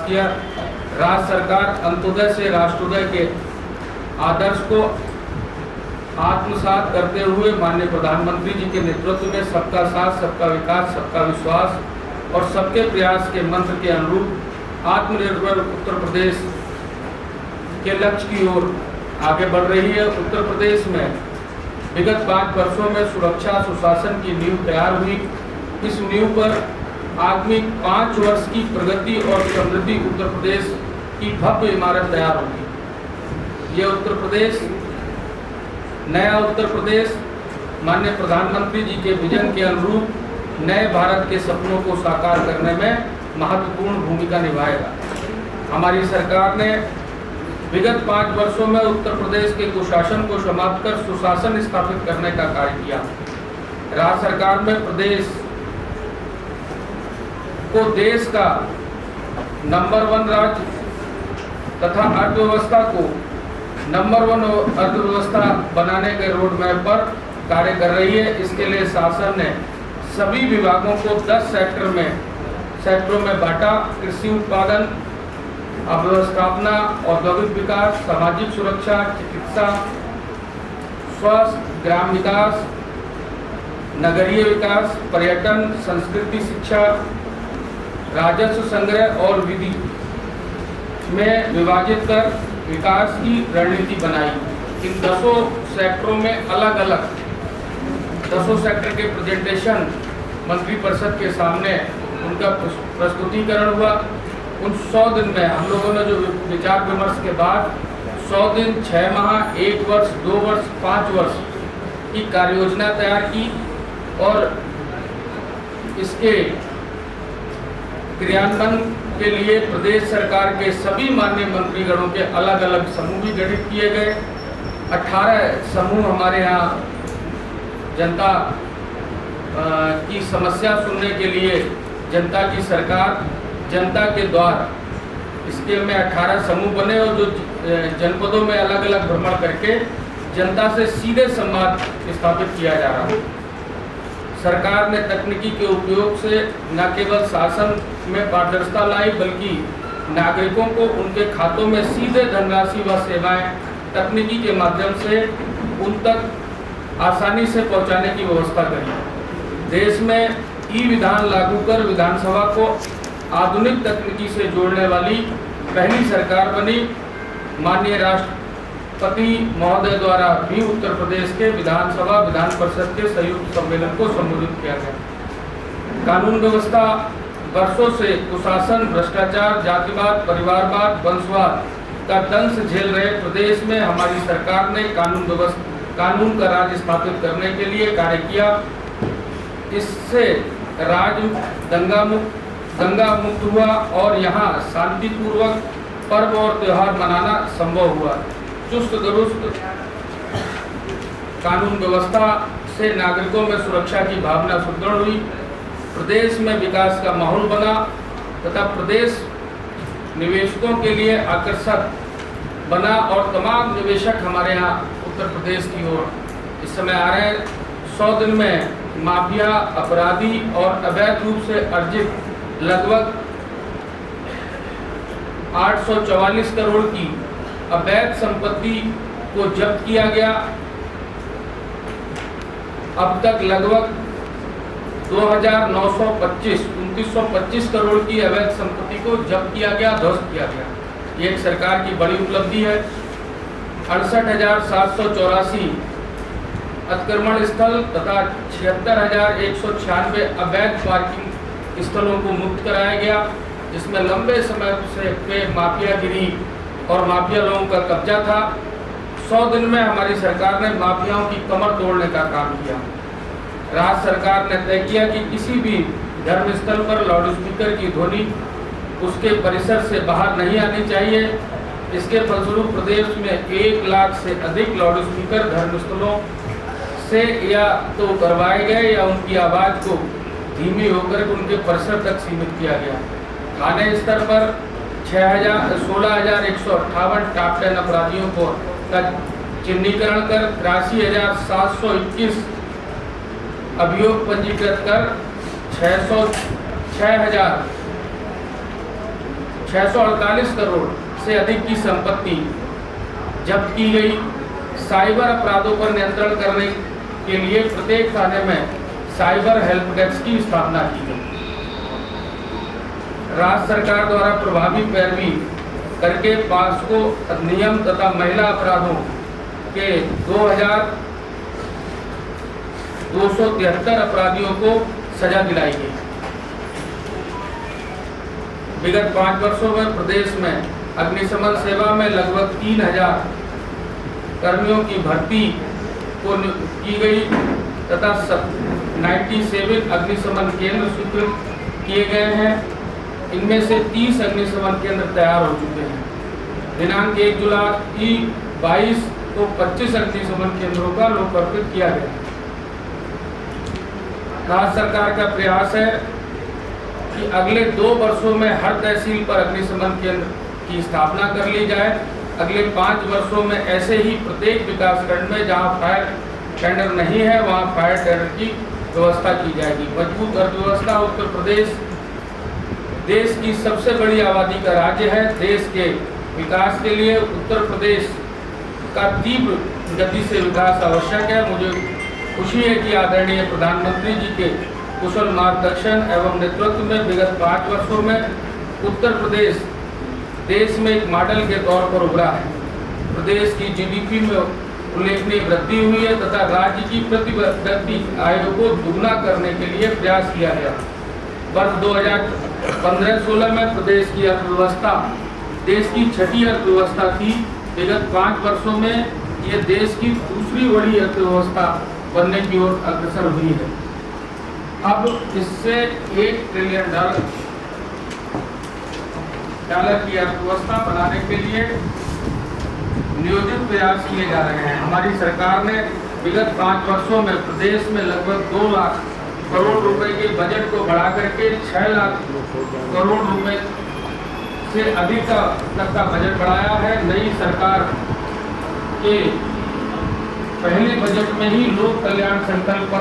पास किया। राज्य सरकार अंत्योदय से राष्ट्रोदय के आदर्श को आत्मसात करते हुए माननीय प्रधानमंत्री जी के नेतृत्व में सबका साथ, सबका विकास, सबका विश्वास और सबके प्रयास के मंत्र के अनुरूप आत्मनिर्भर उत्तर प्रदेश के लक्ष्य की ओर आगे बढ़ रही है। उत्तर प्रदेश में विगत 5 वर्षों में सुरक्षा सुशासन की नींव तैयार हुई। इस नींव पर आगामी 5 वर्ष की प्रगति और समृद्धि उत्तर प्रदेश की भव्य इमारत तैयार होगी। ये उत्तर प्रदेश, नया उत्तर प्रदेश माननीय प्रधानमंत्री जी के विजन के अनुरूप नए भारत के सपनों को साकार करने में महत्वपूर्ण भूमिका निभाएगा। हमारी सरकार ने विगत 5 वर्षों में उत्तर प्रदेश के कुशासन को समाप्त कर सुशासन स्थापित करने का कार्य किया। राज्य सरकार में प्रदेश को देश का नंबर 1 राज्य तथा अर्थव्यवस्था को नंबर 1 अर्थव्यवस्था बनाने के रोड मैप पर कार्य कर रही है। इसके लिए शासन ने सभी विभागों को 10 सेक्टरों में बांटा। कृषि उत्पादन, अव्यवस्थापना, औद्योगिक विकास, सामाजिक सुरक्षा, चिकित्सा, स्वास्थ्य, ग्राम विकास, नगरीय विकास, पर्यटन, संस्कृति, शिक्षा, राजस्व संग्रह और विधि में विभाजित कर विकास की रणनीति बनाई। इन 10 सेक्टरों में अलग अलग 10 सेक्टर के प्रेजेंटेशन मंत्रिपरिषद के सामने उनका प्रस्तुतिकरण हुआ। उन 100 दिन में हम लोगों ने जो विचार विमर्श के बाद 100 दिन, 6 माह, 1 वर्ष, 2 वर्ष, 5 वर्ष की कार्य योजना तैयार की और इसके क्रियान्वयन के लिए प्रदेश सरकार के सभी माननीय मंत्रीगणों के अलग अलग समूह भी गठित किए गए। 18 समूह हमारे यहाँ जनता की समस्या सुनने के लिए जनता की सरकार, जनता के द्वार, इसके में 18 समूह बने और जो जनपदों में अलग अलग भ्रमण करके जनता से सीधे संवाद स्थापित किया जा रहा है। सरकार ने तकनीकी के उपयोग से न केवल शासन में पारदर्शिता लाई बल्कि नागरिकों को उनके खातों में सीधे धनराशि व सेवाएं तकनीकी के माध्यम से उन तक आसानी से पहुंचाने की व्यवस्था करी। देश में ई-विधान लागू कर विधानसभा को आधुनिक तकनीकी से जोड़ने वाली पहली सरकार बनी। माननीय राष्ट्रपति महोदय द्वारा भी उत्तर प्रदेश के विधानसभा विधान परिषद के संयुक्त सम्मेलन को संबोधित किया गया। कानून व्यवस्था वर्षों से कुशासन, भ्रष्टाचार, जातिवाद, परिवारवाद, वंशवाद का दंश झेल रहे प्रदेश में हमारी सरकार ने कानून का राज स्थापित करने के लिए कार्य किया। इससे राज्य दंगा मुक्त हुआ और यहाँ शांतिपूर्वक पर्व और त्यौहार मनाना संभव हुआ। चुस्त दुरुस्त कानून व्यवस्था से नागरिकों में सुरक्षा की भावना सुदृढ़ हुई, प्रदेश में विकास का माहौल बना तथा प्रदेश निवेशकों के लिए आकर्षक बना और तमाम निवेशक हमारे यहाँ उत्तर प्रदेश की ओर इस समय आ रहे हैं। 100 दिन में माफिया, अपराधी और अवैध रूप से अर्जित लगभग 844 करोड़ की अवैध संपत्ति को जब्त किया गया। अब तक लगभग 2925 करोड़ की अवैध संपत्ति को जब्त किया गया, ध्वस्त किया गया। ये एक सरकार की बड़ी उपलब्धि है। 68,784 अतिक्रमण स्थल तथा 76,196 अवैध पार्किंग स्थलों को मुक्त कराया गया, जिसमें लंबे समय से पे माफियागिरी और माफिया लोगों का कब्जा था। 100 दिन में हमारी सरकार ने माफियाओं की कमर तोड़ने का काम किया। राज्य सरकार ने तय किया कि किसी भी धर्म स्थल पर लाउडस्पीकर की ध्वनि उसके परिसर से बाहर नहीं आनी चाहिए। इसके फलस्वरूप प्रदेश में 1 लाख से अधिक लाउडस्पीकर धर्मस्थलों से या तो करवाए गए या उनकी आवाज़ को धीमी होकर उनके परिसर तक सीमित किया गया। थाने स्तर पर 16,158 टॉप 10 अपराधियों को चिन्हीकरण कर 83,721 अभियोग पंजीकृत कर 6,600 648 करोड़ से अधिक की संपत्ति जब्त की गई। साइबर अपराधों पर नियंत्रण करने के लिए प्रत्येक थाने में साइबर हेल्प डेस्क की स्थापना की गई। राज्य सरकार द्वारा प्रभावी पैरवी करके पॉक्सो अधिनियम तथा महिला अपराधों के 2273 अपराधियों को सजा दिलाई गई। विगत 5 वर्षों में प्रदेश में अग्निशमन सेवा में लगभग 3000 कर्मियों की भर्ती को की गई तथा 97 अग्निशमन केंद्र स्वीकृत किए गए हैं। इनमें से 30 अग्निशमन केंद्र तैयार हो चुके हैं। दिनांक 1 जुलाई 22 को 25 अग्निशमन केंद्रों का लोकार्पण किया गया। राज्य सरकार का प्रयास है कि अगले 2 वर्षों में हर तहसील पर अग्निशमन केंद्र की स्थापना कर ली जाए। अगले 5 वर्षों में ऐसे ही प्रत्येक विकासखंड में जहां फायर टेंडर नहीं है वहां फायर टेंडर की व्यवस्था की जाएगी। मजबूत अर्थव्यवस्था। उत्तर प्रदेश देश की सबसे बड़ी आबादी का राज्य है। देश के विकास के लिए उत्तर प्रदेश का तीव्र गति से विकास आवश्यक है। मुझे खुशी है कि आदरणीय प्रधानमंत्री जी के कुशल मार्गदर्शन एवं नेतृत्व में विगत 5 वर्षों में उत्तर प्रदेश देश में एक मॉडल के तौर पर उभरा है। प्रदेश की जीडीपी में उल्लेखनीय वृद्धि हुई है तथा राज्य की प्रति व्यक्ति आय को दुगना करने के लिए प्रयास किया गया। वर्ष 2015-16 में प्रदेश की अर्थव्यवस्था देश की 6ठी अर्थव्यवस्था थी। विगत 5 वर्षों में यह देश की दूसरी बड़ी अर्थव्यवस्था बनने की ओर अग्रसर हुई है। अब इससे $1 ट्रिलियन की अर्थव्यवस्था बनाने के लिए नियोजित प्रयास किए जा रहे हैं। हमारी सरकार ने विगत 5 वर्षों में प्रदेश में लगभग 2 लाख करोड़ रुपए के बजट को बढ़ा करके 6 लाख करोड़ रुपए से अधिक तक का बजट बढ़ाया है। नई सरकार के पहले बजट में ही लोक कल्याण संकल्प